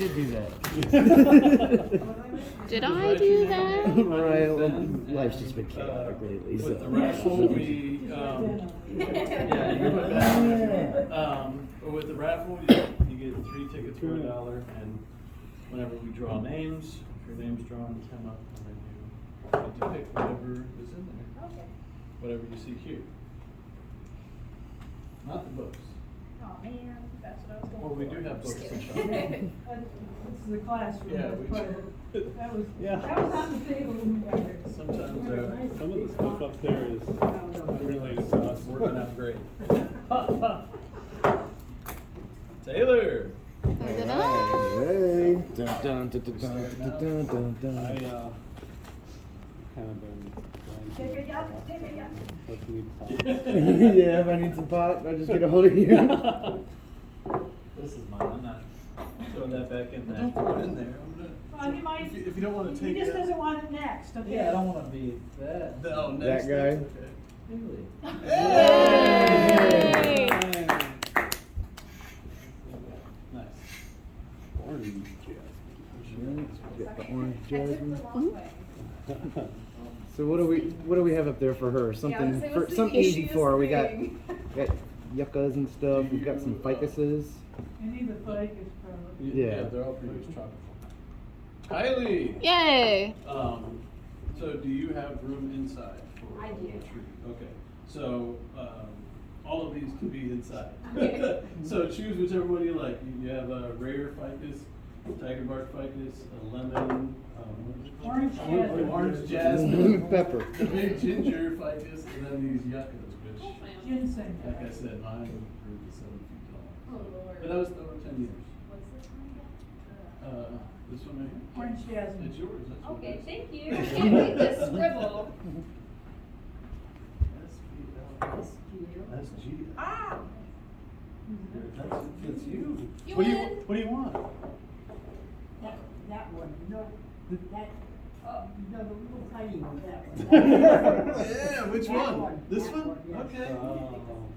did do that. Did I do that? Right, well, life's just been chaotic lately. With the raffle, we, yeah, you put that in there. With the raffle, you get 3 tickets for $1, and whenever we draw names, if your name's drawn, come up, and then you get to pick whatever is in there. Okay. Whatever you see here. Not the books. Oh, man, that's what I was going for. Well, we do have books Just in kidding. shop. This is the classroom. Yeah, that's we part of it. That was on the table when we got there. Sometimes Some of the stuff up there is related to us. working out great. Taylor! Hey. Dun, dun, dun, dun, dun, dun, dun, dun. I kind of been Take a yuck, take a yuck. Yeah, if I need some pot, I'll just get a hold of you. This is mine, I'm not throwing that back in there. Don't throw it in there. Well, he might, If you don't want to take he it. just doesn't want it next, okay? Yeah, I don't wanna be that. No, That next. guy. Okay. Really? Yay! Nice. orange Get the orange I took jasmine. the long way. So what do we have up there for her? Something Yeah, for what's the something easy easiest for her. We got thing? yuccas and stuff. We've got some ficuses. I need the ficus probably. Yeah. They're all pretty tropical. Kylie! Yay! So do you have room inside for I a do. tree? Okay. So, all of these can be inside. Okay. So choose whichever one you like. You have a rare ficus, tiger bark ficus, a lemon, Orange jasmine. orange jasmine, Pepper. the big ginger ficus, and then these yuccas, which, Ginseng. like I said, mine grew to 7 feet tall. Oh, Lord. But that was over 10 years. What's this one again? This one right here. Orange jasmine. It's yours. That's what it Okay, is. thank you. I can't read this scribble. That's G. Ah! That's you. You What do you, win. what do you want? That one, no, that, no, the little tiny one, that one. Yeah, which That one? one, This that one? one, yes. Okay.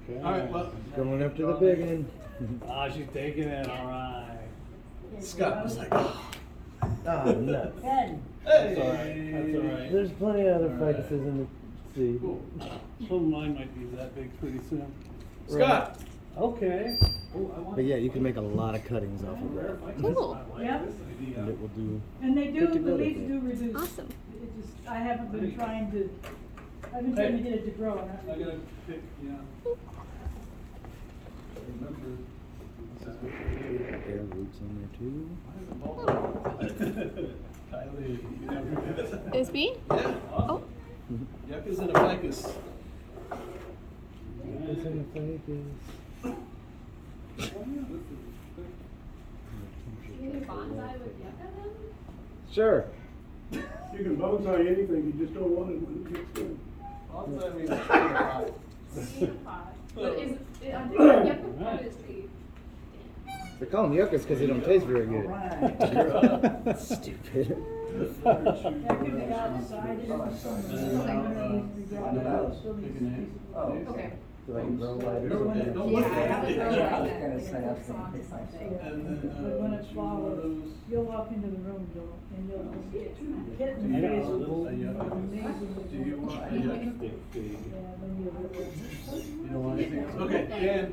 Okay. All right, well. Going up to the big end. Ah, she's taking it, all right. Scott was like, oh. Oh, nuts. Ben, That's all right, that's all right. There's plenty of other All right. ficuses in the sea. Cool. Some of mine might be that big pretty soon. Scott! Okay. But yeah, you can make a lot of cuttings off of that. Cool. Yep, And it will do. and they do, Good to the go, I leaves think. do reduce. Awesome. It just, I haven't been trying to get it to grow. and I gotta pick, yeah. Remember. this is what we do. Air roots on there too. Kylie, you never did it. Is me? Yeah. Oh. Yuccas and a ficus. Yuccas and the ficus. You can bonsai with yucca then? Sure. You can bonsai anything, you just don't want it when it gets done. Bonsai means it's Seed pot. But is, I think yucca pot is seed. They call them yuccas because they don't taste very good. alright. Stupid. That could be outside in the summer. Okay. So they can grow Don't lighter. look at Yeah, I have it. to throw Yeah, I it was out gonna there. say, I was gonna pick myself. And then, But when it choose one of flowers, those. you'll walk into the room, Joel, and you'll just get Do hit in you the want face a with little amazing. Do you want a yucca? Yeah, when you You don't want anything else? Okay, Dan,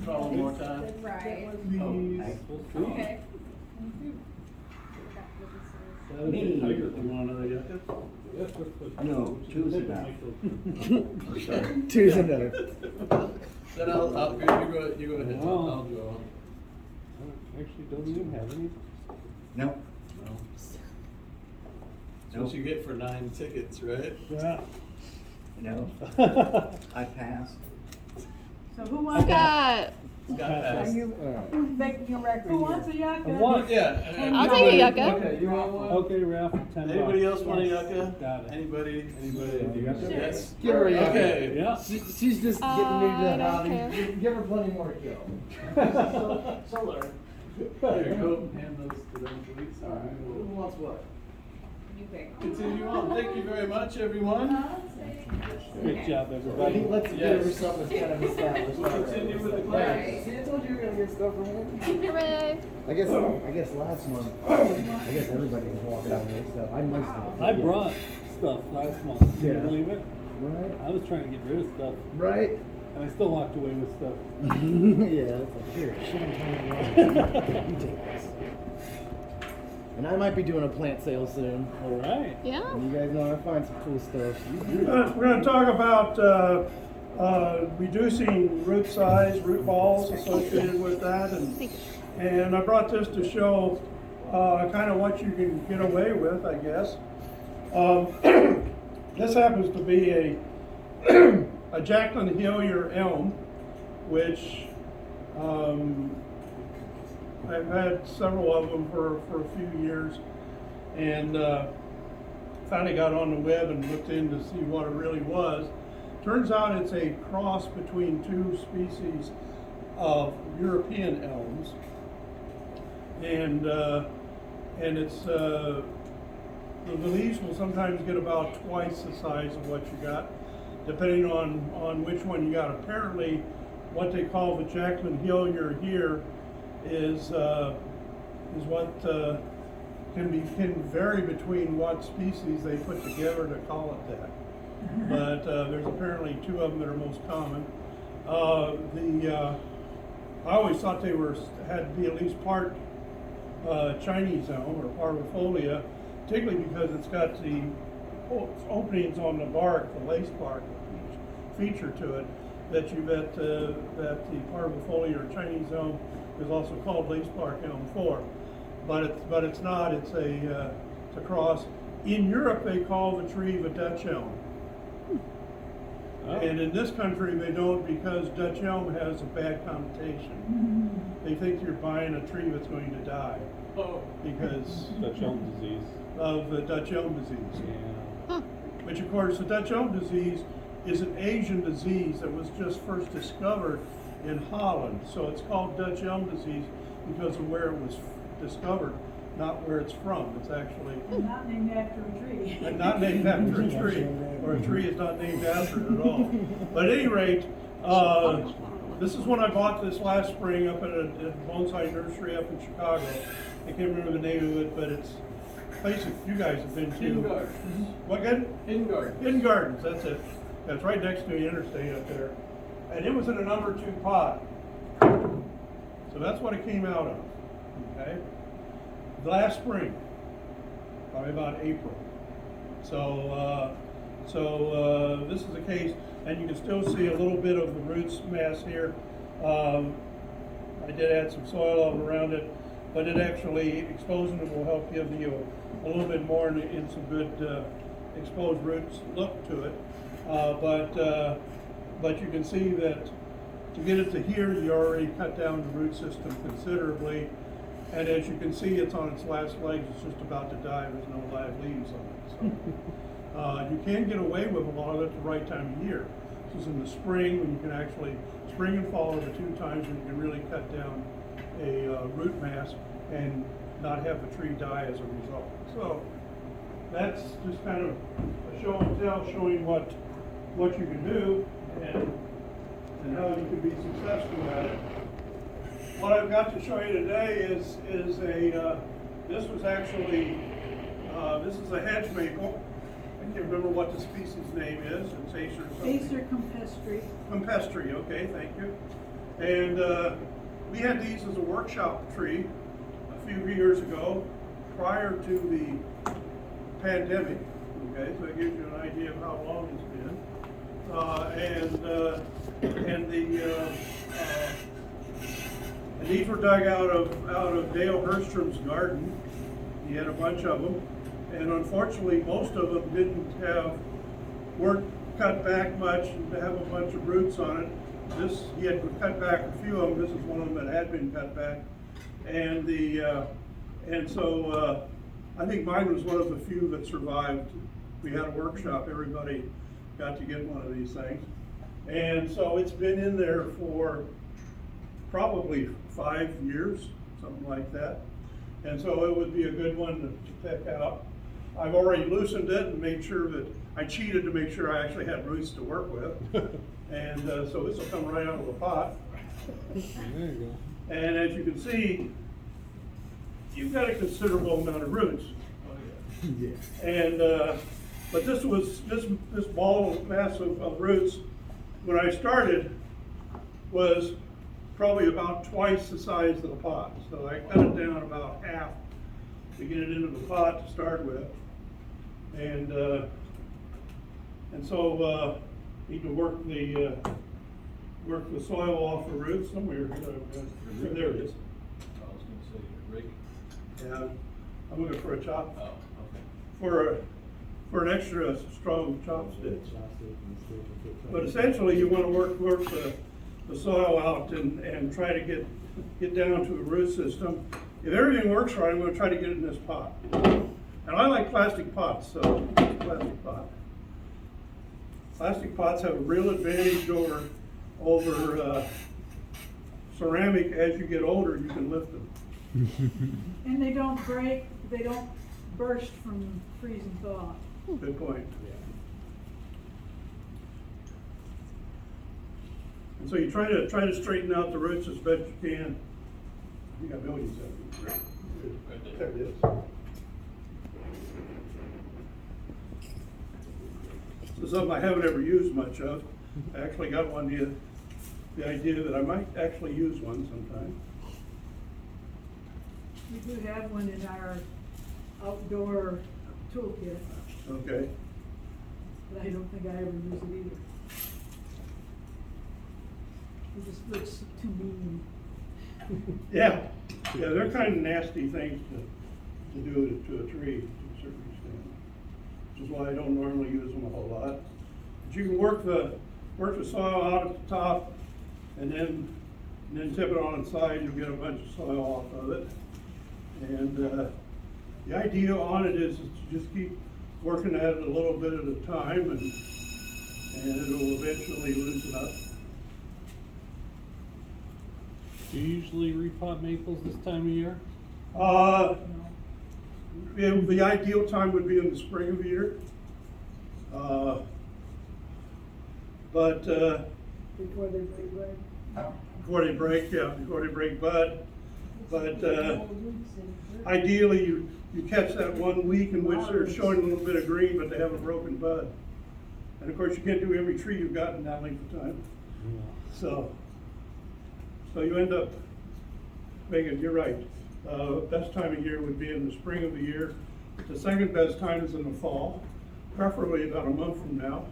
draw one more time. Right. Please. Okay. Me. You want another yucca? No, two's enough. Two's enough. Then you go ahead, Wow. I'll draw. Actually, doesn't even have any. No. No. That's what you get for 9 tickets, right? Yeah. No, I passed. So who wants, Scott. Scott Are passed. you, who's making a record who wants a here? yucca? What? Yeah. I'll take a yucca. Okay, you want one? Okay, Ralph, $10. Anybody else want a Yes. yucca? Got it. Anybody? You got it? Yes? Give her a yucca. Okay. Yeah. She's just getting I new to the don't hobby. care. Give her plenty more to go. So learn. Here, go hand those to them, please. Who wants what? You pick. Continue on. Thank you very much, everyone. Great job, everybody. Let's get over something that's kind of established. We'll continue with the class. See, I told you we were gonna get stuff from here. Hooray. I guess last month, I guess everybody was walking out here, so I must have. I brought stuff last month. Can you Yeah. believe it? Right? I was trying to get rid of stuff, Right? and I still walked away with stuff. Yeah, it's like, here, Champaign IL. You take this. And I might be doing a plant sale soon. All right. Yeah. And you guys know I find some cool stuff. We're gonna talk about, reducing root size, root balls associated with that, and I brought this to show, kind of what you can get away with, I guess. This happens to be a Jacqueline Hillier elm, which, I've had several of them for a few years, and finally got on the web and looked in to see what it really was. Turns out it's a cross between two species of European elms, and it's the leaves will sometimes get about twice the size of what you got, depending on which one you got. Apparently, what they call the Jacqueline Hillier here is what can vary between what species they put together to call it that. But there's apparently two of them that are most common. I always thought they had to be at least part Chinese elm or parvifolia, particularly because it's got the openings on the bark, the lace bark feature to it, that the parvifolia or Chinese elm is also called lace bark elm for, but it's not. It's a cross. In Europe, they call the tree the Dutch elm, and in this country they don't, because Dutch elm has a bad connotation. They think you're buying a tree that's going to die because Dutch elm disease. of the Dutch elm disease. Yeah. Which, of course, the Dutch elm disease is an Asian disease that was just first discovered in Holland. So it's called Dutch elm disease because of where it was discovered, not where it's from. It's actually Not named after a tree. and not named after a tree, or a tree is not named after it at all. But at any rate, this is one I bought this last spring up at a bonsai nursery up in Chicago. I can't remember the name of it, but it's a place that you guys have been to. Hidden Gardens. What good? Hidden Gardens. Hidden Gardens, that's it. That's right next to the interstate up there. And it was in a number 2 pot. So that's what it came out of, okay? Last spring, probably about April. So this is the case, and you can still see a little bit of the roots mass here. I did add some soil all around it, but it actually, exposing it will help give you a little bit more in some good exposed roots look to it. But you can see that to get it to here, you already cut down the root system considerably. And as you can see, it's on its last legs. It's just about to die. There's no live leaves on it. So you can get away with a lot of it at the right time of year. This is in the spring, when you can actually, spring and fall are the 2 times when you can really cut down a root mass and not have the tree die as a result. So that's just kind of a show and tell, showing what you can do and how you can be successful at it. What I've got to show you today is this was actually, this is a hedge maple. I can't remember what the species name is. It's Acer something. Acer campestri. Campestri, okay, thank you. And we had these as a workshop tree a few years ago, prior to the pandemic. Okay, so it gives you an idea of how long it's been. And these were dug out of Dale Hurstrom's garden. He had a bunch of them, and unfortunately, most of them weren't cut back much and have a bunch of roots on it. He had cut back a few of them. This is one of them that had been cut back, and so I think mine was one of the few that survived. We had a workshop. Everybody got to get one of these things, and so it's been in there for probably 5 years, something like that. And so it would be a good one to pick out. I've already loosened it and made sure that, I cheated to make sure I actually had roots to work with. And so this will come right out of the pot. There you And as you can see, you've got a considerable amount of roots. Yeah. And, but this ball mass of roots, when I started, was probably about twice the size of the pot. So I cut it down about half to get it into the pot to start with. And so, need to work the soil off the roots somewhere. There it is. I was gonna say, Rick. Yeah, I'm looking for a chop, Oh, okay. for an extra strong chopstick. But essentially, you want to work the soil out and try to get down to a root system. If everything works right, I'm going to try to get it in this pot. And I like plastic pots, so plastic pot. Plastic pots have a real advantage over ceramic. As you get older, you can lift them. And they don't break, they don't burst from freezing thaw. Good point. And so you try to straighten out the roots as best you can. I think I millions of them. There it is. This is something I haven't ever used much of. I actually got the idea that I might actually use one sometime. We do have one in our outdoor toolkit, Okay. but I don't think I ever use it either. It just looks too mean. Yeah, they're kind of nasty things to do to a tree to a certain extent, which is why I don't normally use them a whole lot. But you can work the soil out at the top, and then tip it on its side. You'll get a bunch of soil off of it. And the idea on it is to just keep working at it a little bit at a time, and it'll eventually loosen up. Do you usually repot maples this time of year? The ideal time would be in the spring of the year. But Before they break bud. before they break bud. But ideally, you catch that 1 week in which they're showing a little bit of green, but they haven't broken bud. And of course, you can't do every tree you've got in that length of time. So you end up making, you're right, best time of year would be in the spring of the year. The second best time is in the fall, preferably about a month from now.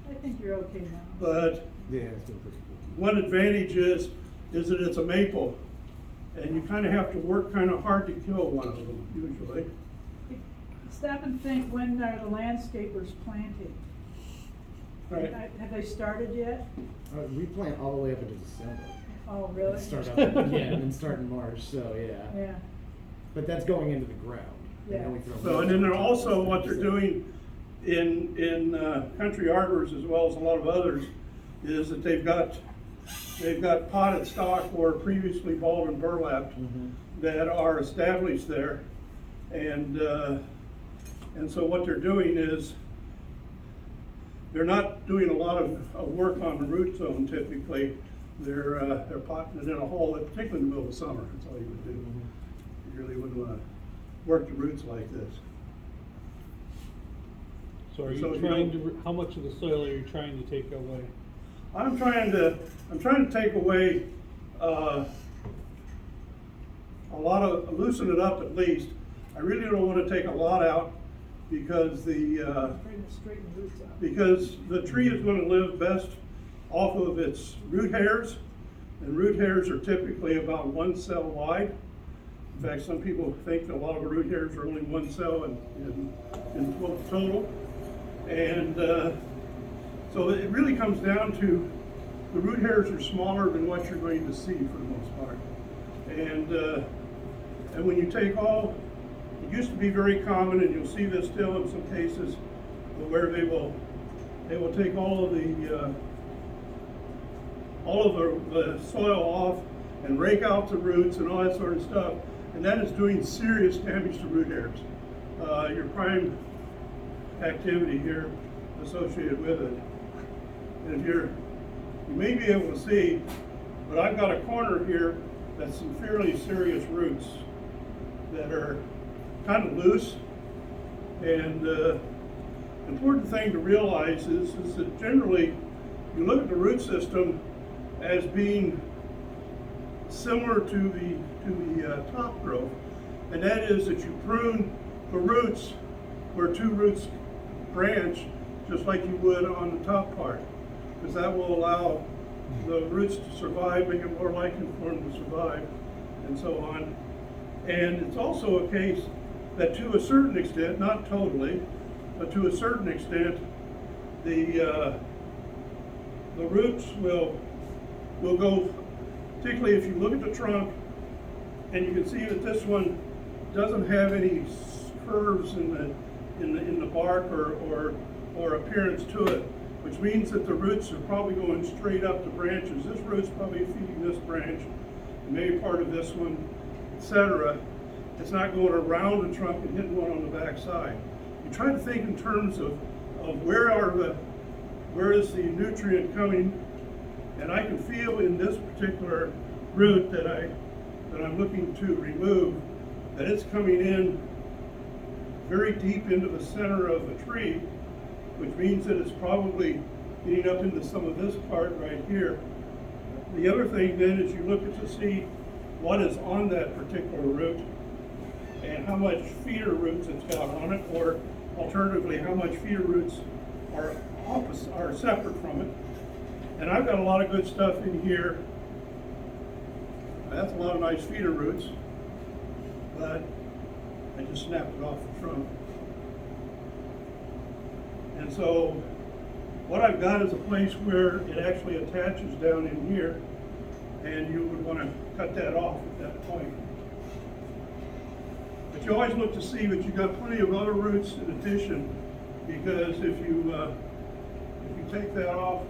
I think you're okay now. But Yeah, it's been pretty cool. one advantage is that it's a maple, and you kind of have to work kind of hard to kill one of them, usually. Stop and think, when are the landscapers planting? Right. Have they started yet? We plant all the way up into December. Oh, really? Start up, and then start in March, so yeah. Yeah. But that's going into the ground. And Yeah. then we throw So, and then they're also, what they're doing in country arbors, as well as a lot of others, is that they've got potted stock or previously balled and burlapped that are established there. And so what they're doing is, they're not doing a lot of work on the root zone typically. They're potting it in a hole, particularly in the middle of summer. That's all you would do. You really wouldn't want to work the roots like this. So are you So, trying to, how much of the soil are you trying to take away? I'm trying to take away a lot of, loosen it up at least. I really don't want to take a lot out because Straighten the roots out. because the tree is going to live best off of its root hairs, and root hairs are typically about 1 cell wide. In fact, some people think that a lot of the root hairs are only 1 cell in total. And so it really comes down to the root hairs are smaller than what you're going to see for the most part. And when you take all, it used to be very common, and you'll see this still in some cases, where they will take all of the soil off and rake out the roots and all that sort of stuff, and that is doing serious damage to root hairs. your prime activity here associated with it. And you may be able to see, but I've got a corner here that's some fairly serious roots that are kind of loose. And important thing to realize is that generally you look at the root system as being similar to the top growth, and that is that you prune the roots where two roots branch, just like you would on the top part, because that will allow the roots to survive, make it more likely for them to survive, and so on. And it's also a case that to a certain extent, not totally, but to a certain extent, the roots will go, particularly if you look at the trunk, and you can see that this one doesn't have any curves in the bark or appearance to it, which means that the roots are probably going straight up the branches. This root's probably feeding this branch, maybe part of this one, etc. It's not going around the trunk and hitting one on the back side. You try to think in terms of where is the nutrient coming, and I can feel in this particular root that I'm looking to remove that it's coming in very deep into the center of the tree, which means that it's probably getting up into some of this part right here. The other thing then is you look to see what is on that particular root and how much feeder roots it's got on it, or alternatively how much feeder roots are separate from it. And I've got a lot of good stuff in here. That's a lot of nice feeder roots, but I just snapped it off the trunk. And so what I've got is a place where it actually attaches down in here, and you would want to cut that off at that point. But you always look to see that you've got plenty of other roots in addition, because if you take that off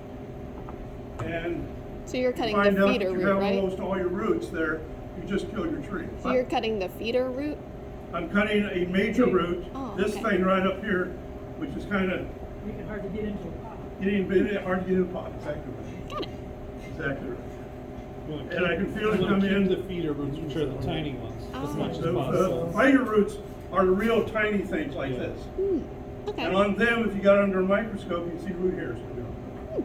and So you're cutting find the out feeder that you root, have right? almost all your roots there, you just kill your tree. So you're cutting the feeder root? I'm cutting a major root, Oh, this okay. thing right up here, which is kind of Make it hard to get into a pot. getting a bit hard to get in the pot. Exactly right. Got it. Exactly right. You wanna And I can feel it you wanna come keep in. the feeder roots, which are the tiny ones, as Oh. much as The possible. fighter roots are the real tiny things like Yeah. this. Hmm. Okay. And on them, if you got under a microscope, you can see root hairs coming on,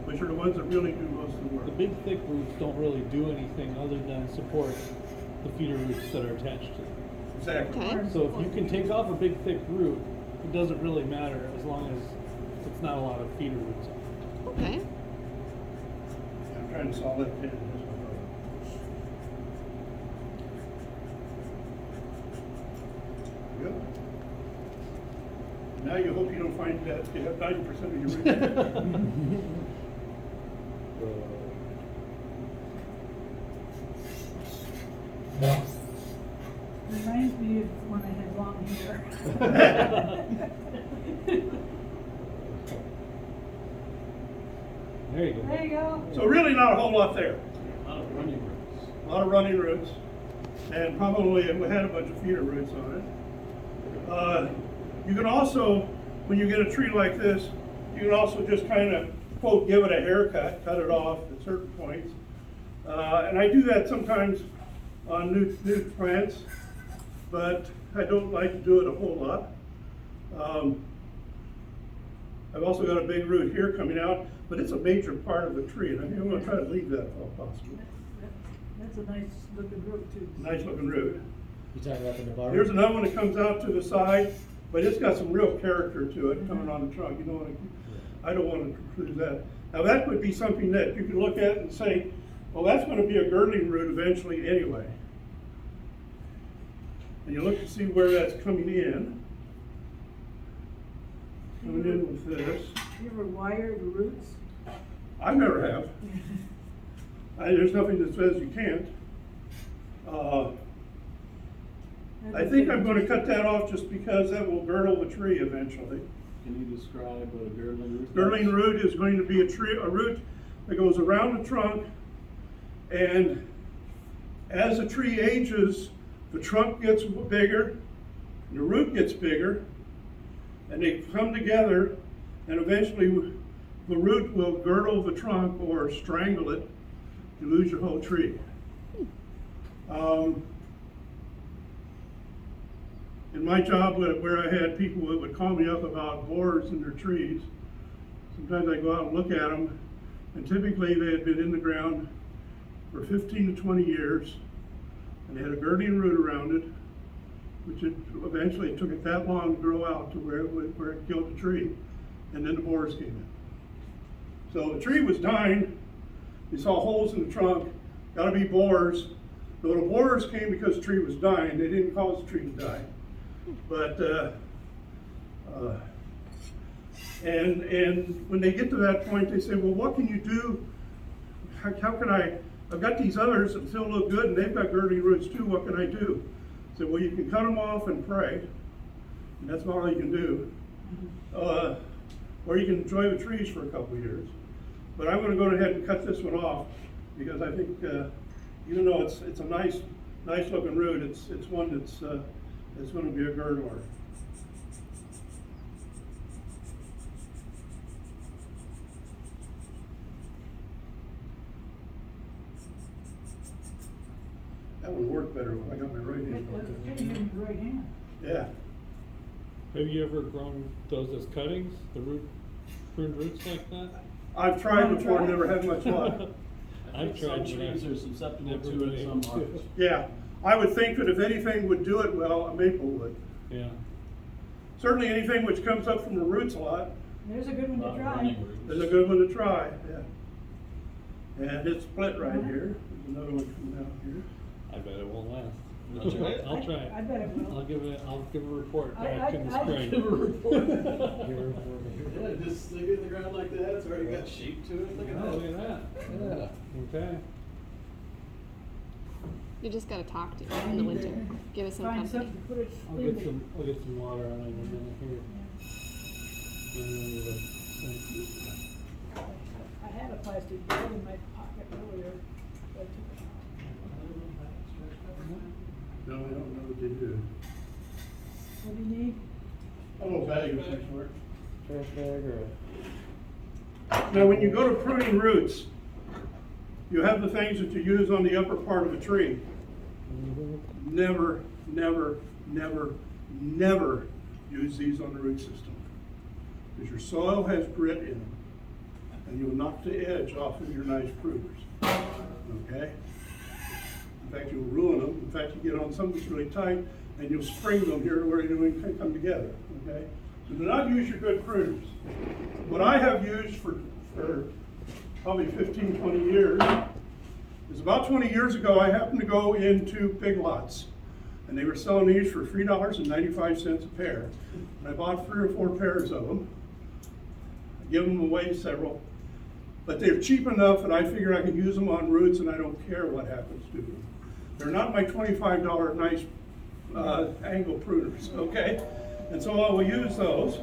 which are the ones that really do most of the work. The big thick roots don't really do anything other than support the feeder roots that are attached to them. Exactly. Okay. So if you can take off a big thick root, it doesn't really matter as long as it's not a lot of feeder roots on it. Okay. I'm trying to solve that pin. Good. Now you hope you don't find that you have 90% of your roots. Reminds me of when I had long hair. There you go. There you go. So really not a whole lot there. A lot of running roots. A lot of running roots, and probably we had a bunch of feeder roots on it. You can also, when you get a tree like this, you can also just kind of, quote, give it a haircut, cut it off at certain points. And I do that sometimes on new plants, but I don't like to do it a whole lot. I've also got a big root here coming out, but it's a major part of the tree, and I'm going to try to leave that if possible. That's a nice looking root too. Nice looking root. You talking about the Navarro? Here's another one that comes out to the side, but it's got some real character to it coming on the trunk. You don't want to, I don't want to confuse that. Now that would be something that you could look at and say, well, that's going to be a girdling root eventually anyway. And you look to see where that's coming in. Coming in with this. You ever wire the roots? I never have. There's nothing that says you can't. I think I'm going to cut that off just because that will girdle the tree eventually. Can you describe what a girdling root is? Girdling root is going to be a root that goes around the trunk, and as the tree ages, the trunk gets bigger The root gets bigger, and they come together, and eventually the root will girdle the trunk or strangle it. You lose your whole tree. In my job where I had people that would call me up about borers in their trees, sometimes I go out and look at them, and typically they had been in the ground for 15 to 20 years, and they had a girdling root around it, which eventually took it that long to grow out to where it killed the tree, and then the borers came in. So the tree was dying. They saw holes in the trunk, got to be borers. So the borers came because the tree was dying. They didn't cause the tree to die. But and when they get to that point, they say, well, what can you do? How can I've got these others that still look good, and they've got girdling roots too. What can I do? I said, well, you can cut them off and pray, and that's all you can do. Or you can enjoy the trees for a couple of years. But I'm going to go ahead and cut this one off because I think, even though it's a nice looking root, it's one that's going to be a girdler. That one worked better when I got my right hand. It's in your right hand. Yeah. Have you ever grown those as cuttings, the pruned roots like that? I've tried before, never had much luck. I've tried. Some trees are susceptible never to been it, able some to. aren't. Yeah, I would think that if anything would do it well, a maple would. Yeah. Certainly anything which comes up from the roots a lot There's a good one to try. Running roots. is a good one to try, yeah. And it's split right here. There's another one coming out here. I bet it won't last. I'll try it. I'll try it. I bet it will. I'll give a report I- back in the I- spring. Give a report. Yeah, just stick it in the ground like that. It's already got shape to it. Look at Oh, that. look at that. Yeah. Okay. You just gotta talk to it in the winter. Give us some Find company. something to put it I'll in get some water on it in a minute here. I had a plastic bag in my pocket earlier, but I took it out. No, I don't know what they do. What do you need? A little bag of some sort. Trash bag or Now, when you go to pruning roots, you have the things that you use on the upper part of the tree. Never, never, never, never use these on the root system. Because your soil has grit in them. And you'll knock the edge off of your nice pruners. Okay? In fact, you'll ruin them. In fact, you get on some that's really tight, and you'll spring them here where they can come together. Okay? So do not use your good pruners. What I have used for probably 15, 20 years is about 20 years ago, I happened to go into Big Lots, and they were selling these for $3.95 a pair. And I bought 3 or 4 pairs of them. I give them away several, but they're cheap enough that I figure I can use them on roots, and I don't care what happens to them. They're not my $25 nice angle pruners, okay? And so I will use those.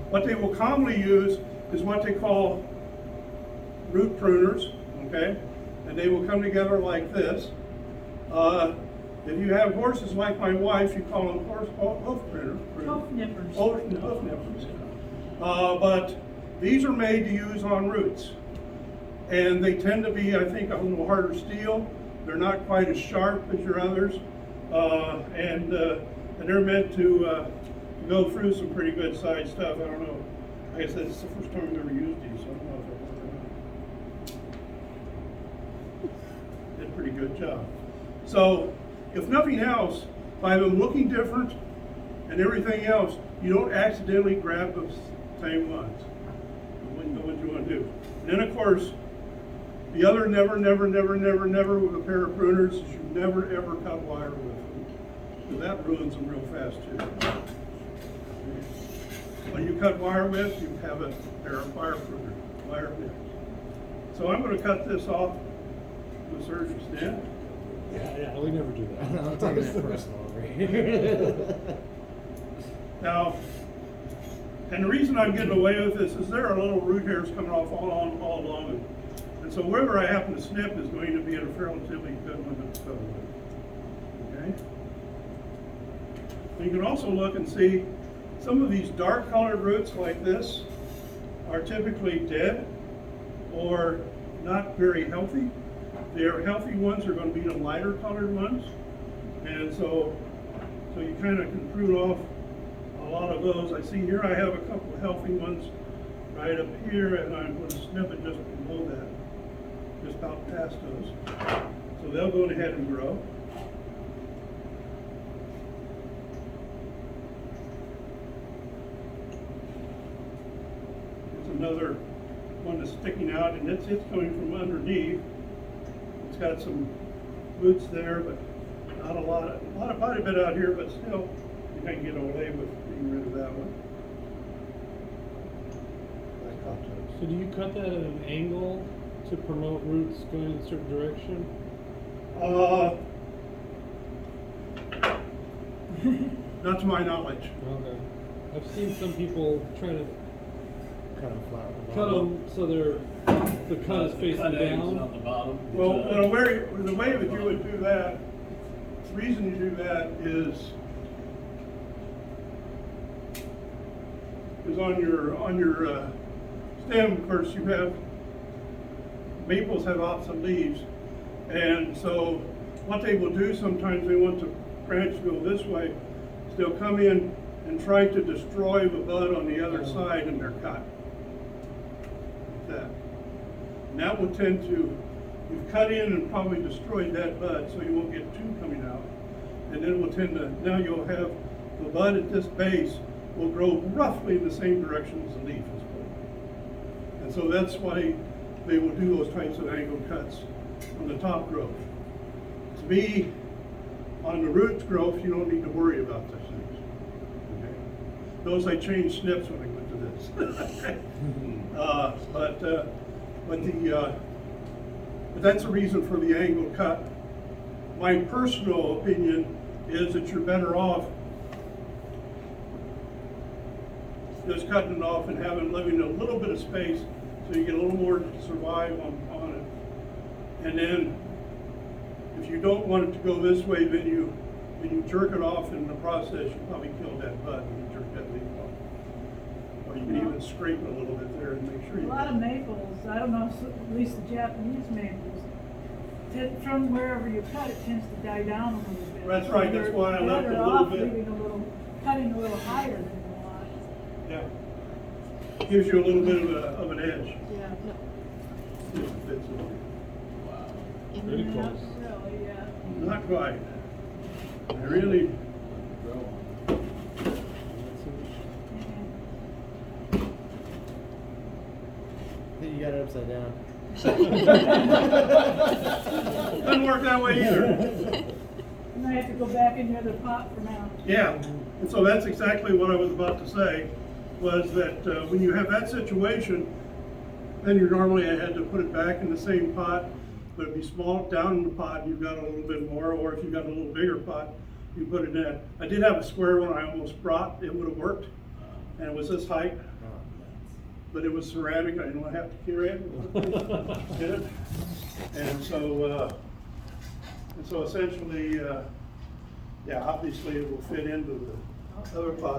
What they will commonly use is what they call root pruners, okay? And they will come together like this. If you have horses like my wife, you call them hoof pruners. Hoof nippers. Hoof nippers. But these are made to use on roots. And they tend to be, I think, a little harder steel. They're not quite as sharp as your others. And they're meant to go through some pretty good sized stuff. I don't know. Like I said, it's the first time I've ever used these, so I don't know if I work or not. Did a pretty good job. So, if nothing else, by them looking different and everything else, you don't accidentally grab the same ones. You know what you want to do. And then, of course, the other never with a pair of pruners is you never ever cut wire with them. Because that ruins them real fast too. When you cut wire with, you have a pair of wire nips. So I'm going to cut this off to a certain extent. Yeah, we never do that. I'm taking it personal over here. Now, and the reason I'm getting away with this is there are little root hairs coming off all along it. And so wherever I happen to snip is going to be a relatively good one to go with. Okay? You can also look and see some of these dark colored roots like this are typically dead or not very healthy. Their healthy ones are going to be the lighter colored ones. And so you kind of can prune off a lot of those. I see here I have a couple of healthy ones right up here, and I'm going to snip it just below that, just about past those. So they'll go ahead and grow. Here's another one that's sticking out, and it's coming from underneath. It's got some roots there, but not a lot of quite a bit out here, but still, you can get away with getting rid of that one. So do you cut that at an angle to promote roots going in a certain direction? Not to my knowledge. Okay. I've seen some people try to Cut them flat. at the cut bottom. them so the cut is facing Cut ends on down. the bottom. Well, the way that you would do that, the reason you do that is on your stem. Of course, you have maples have opposite leaves, and so what they will do sometimes, they want the branch to go this way, is they'll come in and try to destroy the bud on the other side, and they're cut. Like that. And that will tend to, you've cut in and probably destroyed that bud, so you won't get two coming out. And then it will tend to, now you'll have the bud at this base will grow roughly in the same direction as the leaf is going. And so that's why they will do those types of angle cuts on the top growth. To me, on the root growth, you don't need to worry about those things. Okay? Those I changed snips when I went to this. But that's the reason for the angle cut. My personal opinion is that you're better off just cutting it off and leaving a little bit of space so you get a little more to survive on it. And then if you don't want it to go this way, then you jerk it off in the process, you probably kill that bud when you jerk that leaf off. Or you can even scrape it a little bit there and make sure A you lot of maples, I don't know, at least the Japanese maples, from wherever you cut, it tends to die down a little bit. That's right, that's why I You're left a better little off bit. cutting a little higher than you want. Yeah. Gives you a little bit of an edge. Yeah, no. Just fits it. Yeah. Pretty Yeah, close. really, yeah. Not quite. I really, I think you got it upside down. doesn't work that way either. And I have to go back in the other pot for now. Yeah, and so that's exactly what I was about to say, was that when you have that situation, then you normally had to put it back in the same pot, but it'd be small down in the pot, you've got a little bit more, or if you've got a little bigger pot, you put it in. I did have a square one I almost brought, it would have worked, and it was this height, but it was ceramic, I didn't want to have to carry it. Did it. And so essentially, yeah, obviously it will fit into the other pot.